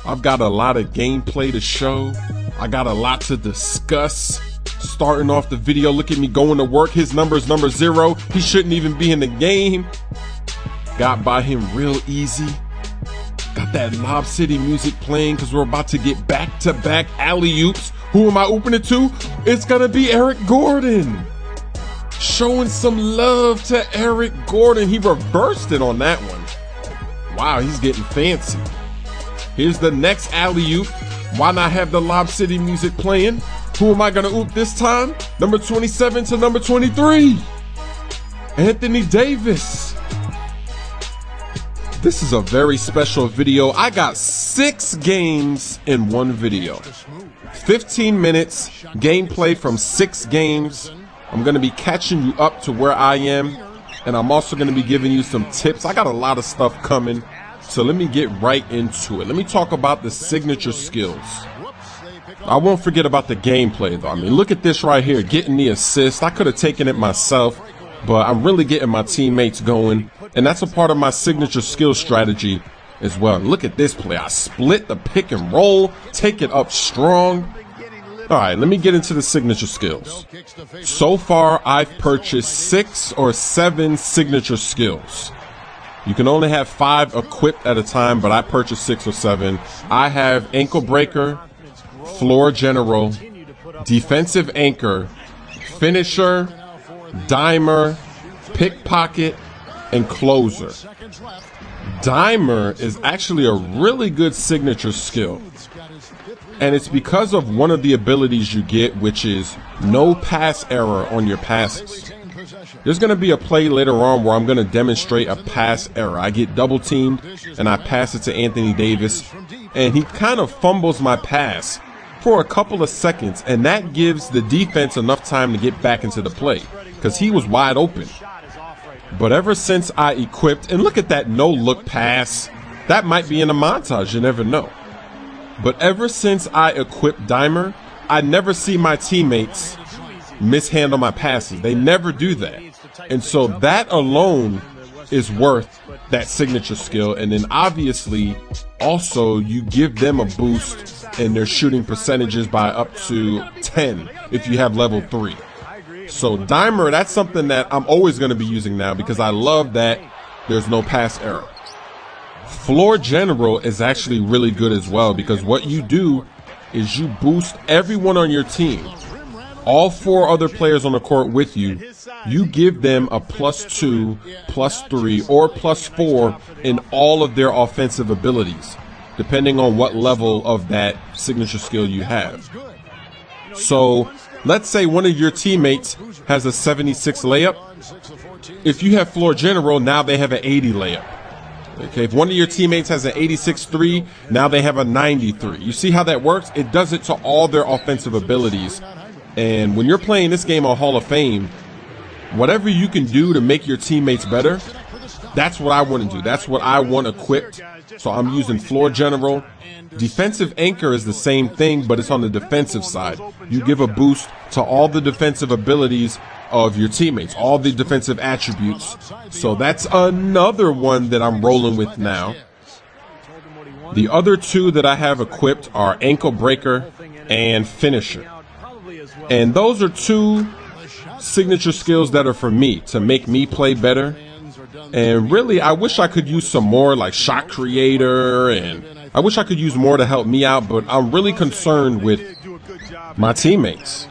I've got a lot of gameplay to show. I got a lot to discuss. Starting off the video, look at me going to work. His number is number 0. He shouldn't even be in the game. Got by him real easy. Got that Lob City music playing because we're about to get back-to-back alley-oops. Who am I ooping it to? It's gonna be Eric Gordon. Showing some love to Eric Gordon. He reversed it on that one. Wow, he's getting fancy. Here's the next alley-oop. Why not have the Lob City music playing? Who am I gonna oop this time? Number 27 to number 23. Anthony Davis. This is a very special video. I got 6 games in one video. 15 minutes, gameplay from 6 games. I'm gonna be catching you up to where I am, and I'm also gonna be giving you some tips. I got a lot of stuff coming, so let me get right into it. Let me talk about the signature skills. I won't forget about the gameplay though. I mean, look at this right here, getting the assist. I could have taken it myself, but I'm really getting my teammates going, and that's a part of my signature skill strategy as well. Look at this play. I split the pick and roll, take it up strong. All right, let me get into the signature skills. So far, I've purchased 6 or 7 signature skills. You can only have 5 equipped at a time, but I purchased 6 or 7. I have Ankle Breaker, Floor General, Defensive Anchor, Finisher, Dimer, Pickpocket, and Closer. Dimer is actually a really good signature skill, and it's because of one of the abilities you get, which is no pass error on your passes. There's going to be a play later on where I'm going to demonstrate a pass error. I get double teamed and I pass it to Anthony Davis, and he kind of fumbles my pass for a couple of seconds, and that gives the defense enough time to get back into the play because he was wide open. But ever since I equipped, and look at that no-look pass, that might be in a montage, you never know. But ever since I equipped Dimer, I never see my teammates mishandle my passes. They never do that. And so that alone is worth that signature skill. And then obviously also you give them a boost in their shooting percentages by up to 10 if you have level 3. So Dimer, that's something that I'm always going to be using now because I love that there's no pass error. Floor General is actually really good as well because what you do is you boost everyone on your team. All 4 other players on the court with you, you give them a +2, +3, or +4 in all of their offensive abilities, depending on what level of that signature skill you have. So let's say one of your teammates has a 76 layup. If you have Floor General, now they have an 80 layup. Okay, if one of your teammates has an 86-3, now they have a 93. You see how that works? It does it to all their offensive abilities. And when you're playing this game on Hall of Fame, whatever you can do to make your teammates better, that's what I want to do. That's what I want equipped. So I'm using Floor General. Defensive Anchor is the same thing, but it's on the defensive side. You give a boost to all the defensive abilities of your teammates, all the defensive attributes. So that's another one that I'm rolling with now. The other 2 that I have equipped are Ankle Breaker and Finisher. And those are 2 signature skills that are for me to make me play better. And really, I wish I could use some more like Shot Creator, and I wish I could use more to help me out, but I'm really concerned with my teammates.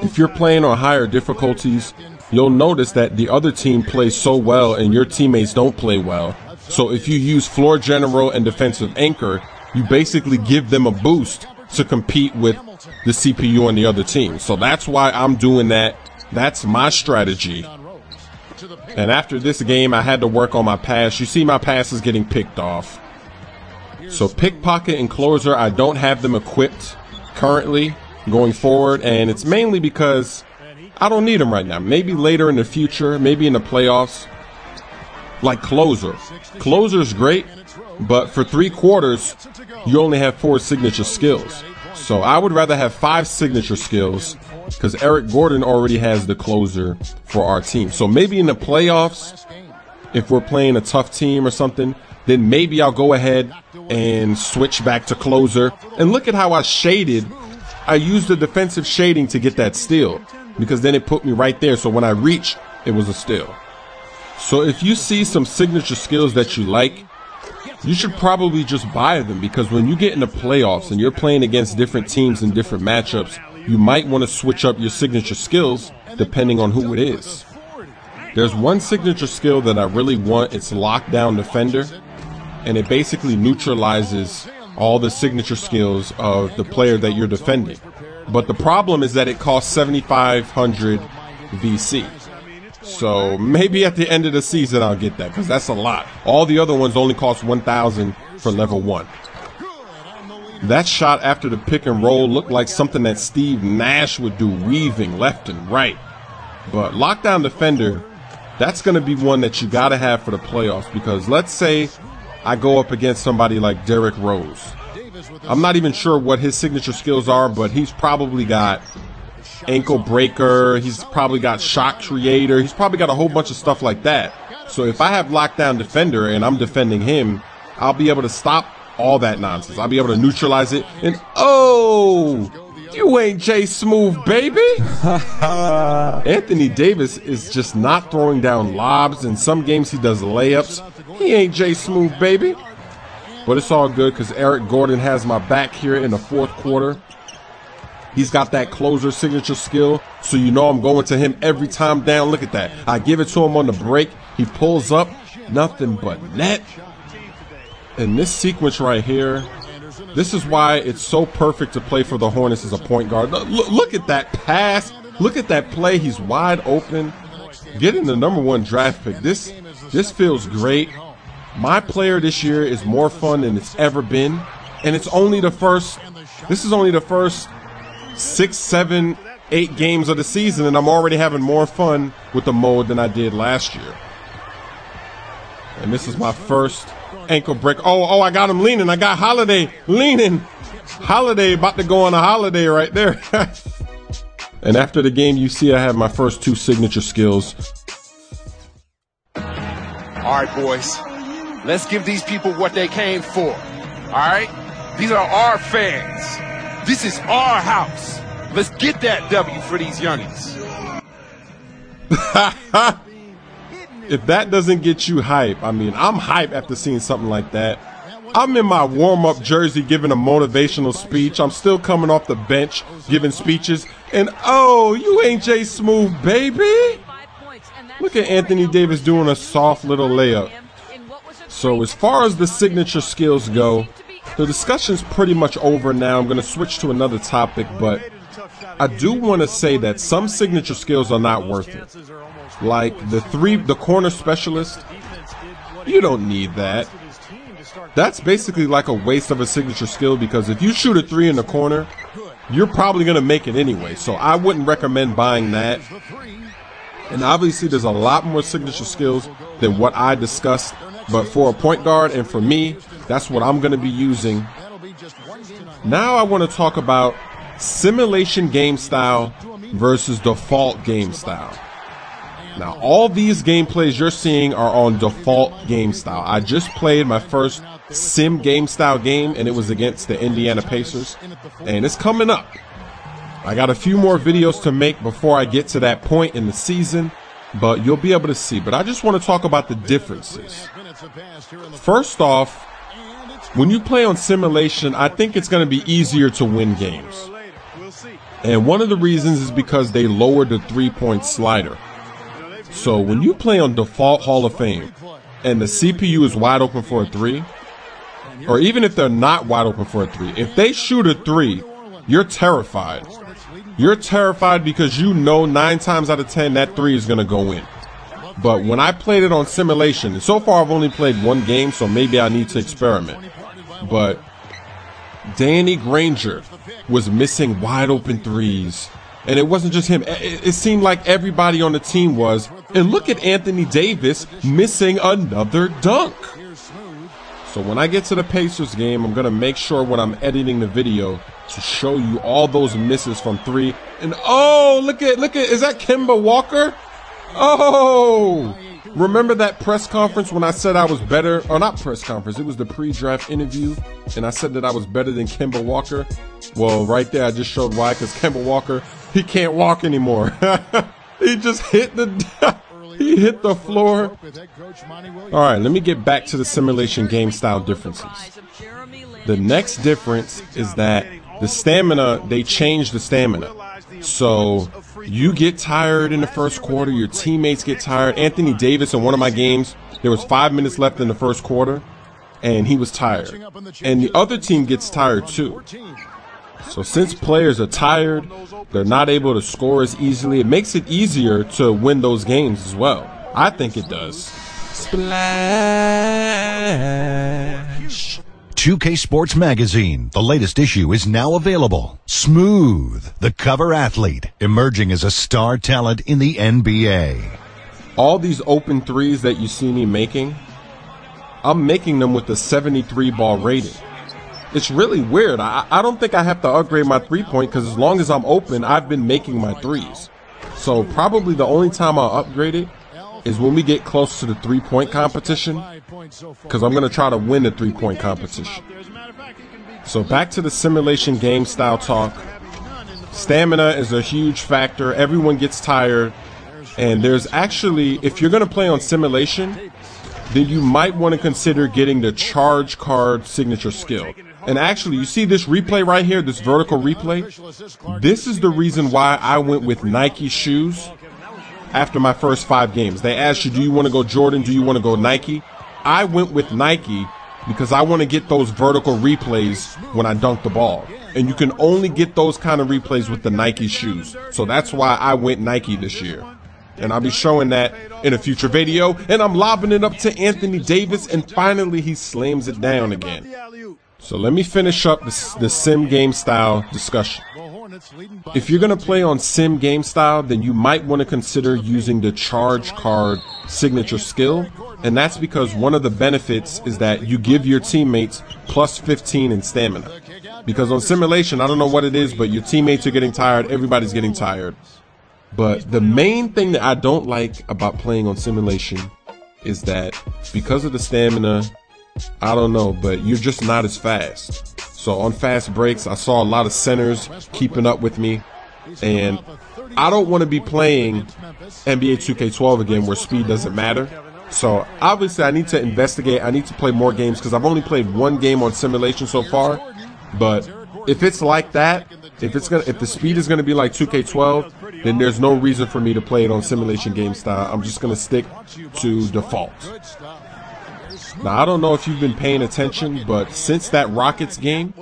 If you're playing on higher difficulties, you'll notice that the other team plays so well and your teammates don't play well. So if you use Floor General and Defensive Anchor, you basically give them a boost to compete with the CPU on the other team. So that's why I'm doing that. That's my strategy. And after this game, I had to work on my pass. You see my pass is getting picked off. So Pickpocket and Closer, I don't have them equipped currently going forward, and it's mainly because I don't need them right now. Maybe later in the future, maybe in the playoffs. Like Closer. Closer's great, but for 3 quarters, you only have 4 signature skills. So I would rather have 5 signature skills because Eric Gordon already has the Closer for our team. So maybe in the playoffs, if we're playing a tough team or something, then maybe I'll go ahead and switch back to closer. And look at how I shaded. I used the defensive shading to get that steal, because then it put me right there. So when I reach, it was a steal. So if you see some signature skills that you like, you should probably just buy them, because when you get in the playoffs and you're playing against different teams in different matchups, you might want to switch up your signature skills depending on who it is. There's one signature skill that I really want. It's Lockdown Defender, and it basically neutralizes all the signature skills of the player that you're defending. But the problem is that it costs 7,500 VC. So maybe at the end of the season I'll get that, because that's a lot. All the other ones only cost 1,000 for level 1. That shot after the pick and roll looked like something that Steve Nash would do, weaving left and right. But Lockdown Defender, that's going to be one that you got to have for the playoffs, because let's say I go up against somebody like Derrick Rose. I'm not even sure what his signature skills are, but he's probably got ankle breaker, he's probably got shot creator, he's probably got a whole bunch of stuff like that. So if I have Lockdown Defender and I'm defending him, I'll be able to stop all that nonsense. I'll be able to neutralize it. And oh, you ain't Jay Smooth, baby. Anthony Davis is just not throwing down lobs. In some games he does layups. He ain't Jay Smooth, baby. But it's all good, because Eric Gordon has my back here in the fourth quarter. He's got that closer signature skill, so you know I'm going to him every time down. Look at that. I give it to him on the break. He pulls up. Nothing but net. And this sequence right here, this is why it's so perfect to play for the Hornets as a point guard. Look at that pass. Look at that play. He's wide open. Getting the #1 draft pick. This feels great. My player this year is more fun than it's ever been. And it's only the first, this is only the first 6, 7, 8 games of the season, and I'm already having more fun with the mode than I did last year. And this is my first ankle break. Oh, I got him leaning. I got Holiday leaning. Holiday about to go on a holiday right there. And after the game, you see I have my first 2 signature skills. All right, boys. Let's give these people what they came for. All right? These are our fans. This is our house. Let's get that W for these youngies. If that doesn't get you hype, I mean, I'm hype after seeing something like that. I'm in my warm-up jersey giving a motivational speech. I'm still coming off the bench giving speeches. And oh, you ain't Jay Smooth, baby. Look at Anthony Davis doing a soft little layup. So as far as the signature skills go, the discussion's pretty much over now. I'm going to switch to another topic, but I do want to say that some signature skills are not worth it. Like the corner specialist, you don't need that. That's basically like a waste of a signature skill, because if you shoot a 3 in the corner, you're probably going to make it anyway. So I wouldn't recommend buying that. And obviously there's a lot more signature skills than what I discussed. But for a point guard and for me, that's what I'm going to be using. Now I want to talk about simulation game style versus default game style. Now, all these gameplays you're seeing are on default game style. I just played my first sim game style game, and it was against the Indiana Pacers, and it's coming up. I got a few more videos to make before I get to that point in the season, but you'll be able to see. But I just want to talk about the differences. First off, when you play on simulation, I think it's going to be easier to win games. And one of the reasons is because they lowered the three-point slider. So when you play on default Hall of Fame and the CPU is wide open for a 3, or even if they're not wide open for a 3, if they shoot a 3, you're terrified. You're terrified because you know 9 times out of 10 that 3 is going to go in. But when I played it on simulation, and so far I've only played 1 game, so maybe I need to experiment. But Danny Granger was missing wide open 3s. And it wasn't just him. It seemed like everybody on the team was. And look at Anthony Davis missing another dunk. So when I get to the Pacers game, I'm going to make sure when I'm editing the video to show you all those misses from 3. And oh, look at, is that Kemba Walker? Oh, Remember that press conference when I said I was better, or not press conference, it was the pre-draft interview, and I said that I was better than Kemba Walker? Well, right there I just showed why, because Kemba Walker, he can't walk anymore. He just hit the floor. All right, let me get back to the simulation game style differences. The next difference is that the stamina, they changed the stamina. So you get tired in the first quarter, your teammates get tired. Anthony Davis in one of my games, there was 5 minutes left in the first quarter, and he was tired. And the other team gets tired too. So since players are tired, they're not able to score as easily. It makes it easier to win those games as well. I think it does. Splash. 2K Sports Magazine, the latest issue, is now available. Smooth, the cover athlete, emerging as a star talent in the NBA. All these open threes that you see me making, I'm making them with the 73 ball rating. It's really weird. I don't think I have to upgrade my 3-point because as long as I'm open, I've been making my threes. So probably the only time I'll upgrade it is when we get close to the 3-point competition, because I'm going to try to win the 3-point competition. So back to the simulation game style talk. Stamina is a huge factor. Everyone gets tired. And there's actually, if you're going to play on simulation, then you might want to consider getting the charge card signature skill. And actually, you see this replay right here, this vertical replay? This is the reason why I went with Nike shoes after my first 5 games. They asked you, do you want to go Jordan? Do you want to go Nike? I went with Nike because I want to get those vertical replays when I dunk the ball. And you can only get those kind of replays with the Nike shoes. So that's why I went Nike this year. And I'll be showing that in a future video. And I'm lobbing it up to Anthony Davis, and finally he slams it down again. So let me finish up the sim game style discussion. If you're going to play on sim game style, then you might want to consider using the charge card signature skill. And that's because one of the benefits is that you give your teammates plus 15 in stamina. Because on simulation, I don't know what it is, but your teammates are getting tired. Everybody's getting tired. But the main thing that I don't like about playing on simulation is that because of the stamina, I don't know, but you're just not as fast. So on fast breaks, I saw a lot of centers keeping up with me, and I don't want to be playing NBA 2K12 again where speed doesn't matter. So obviously I need to investigate. I need to play more games because I've only played 1 game on simulation so far. But if it's like that, if the speed is gonna be like 2K12, then there's no reason for me to play it on simulation game style. I'm just gonna stick to default. Now, I don't know if you've been paying attention, but since that Rockets game,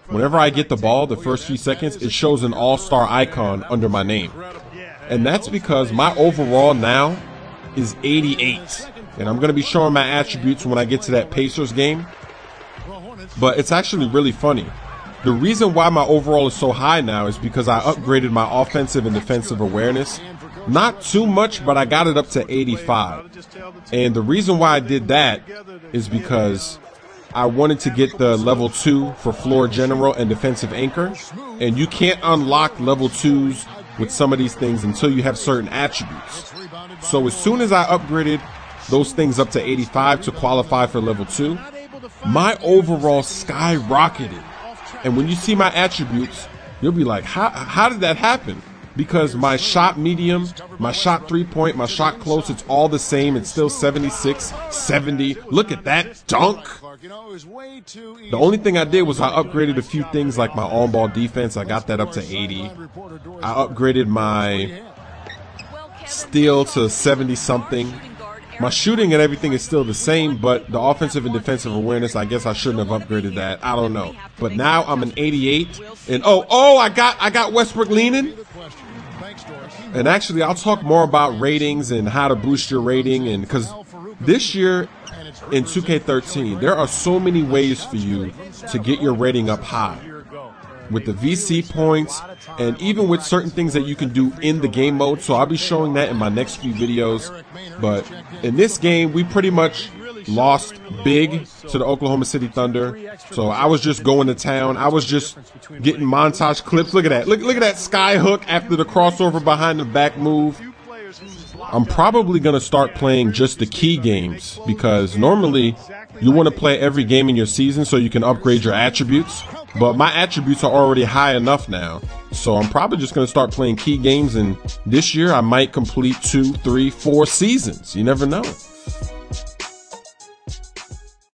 whenever I get the ball, the first few seconds, it shows an all-star icon under my name. And that's because my overall now is 88. And I'm going to be showing my attributes when I get to that Pacers game. But it's actually really funny. The reason why my overall is so high now is because I upgraded my offensive and defensive awareness. Not too much, but I got it up to 85. And the reason why I did that is because I wanted to get the level 2 for floor general and defensive anchor. And you can't unlock level 2s with some of these things until you have certain attributes. So as soon as I upgraded those things up to 85 to qualify for level 2, my overall skyrocketed. And when you see my attributes, you'll be like, how did that happen? Because my shot medium, my shot 3-point, my shot close, it's all the same. It's still 76, 70. Look at that dunk. The only thing I did was I upgraded a few things like my on-ball defense. I got that up to 80. I upgraded my steal to 70-something. My shooting and everything is still the same, but the offensive and defensive awareness, I guess I shouldn't have upgraded that. I don't know. But now I'm an 88. And I got Westbrook leaning. And actually, I'll talk more about ratings and how to boost your rating. And because this year in 2K13, there are so many ways for you to get your rating up high. With the VC points and even with certain things that you can do in the game mode. So I'll be showing that in my next few videos. But in this game, we pretty much lost big to the Oklahoma City Thunder. So I was just going to town. I was just getting montage clips. Look at that. Look at that sky hook after the crossover behind the back move. I'm probably going to start playing just the key games, because normally you want to play every game in your season so you can upgrade your attributes. But my attributes are already high enough now. So I'm probably just going to start playing key games, and this year I might complete 2, 3, 4 seasons. You never know.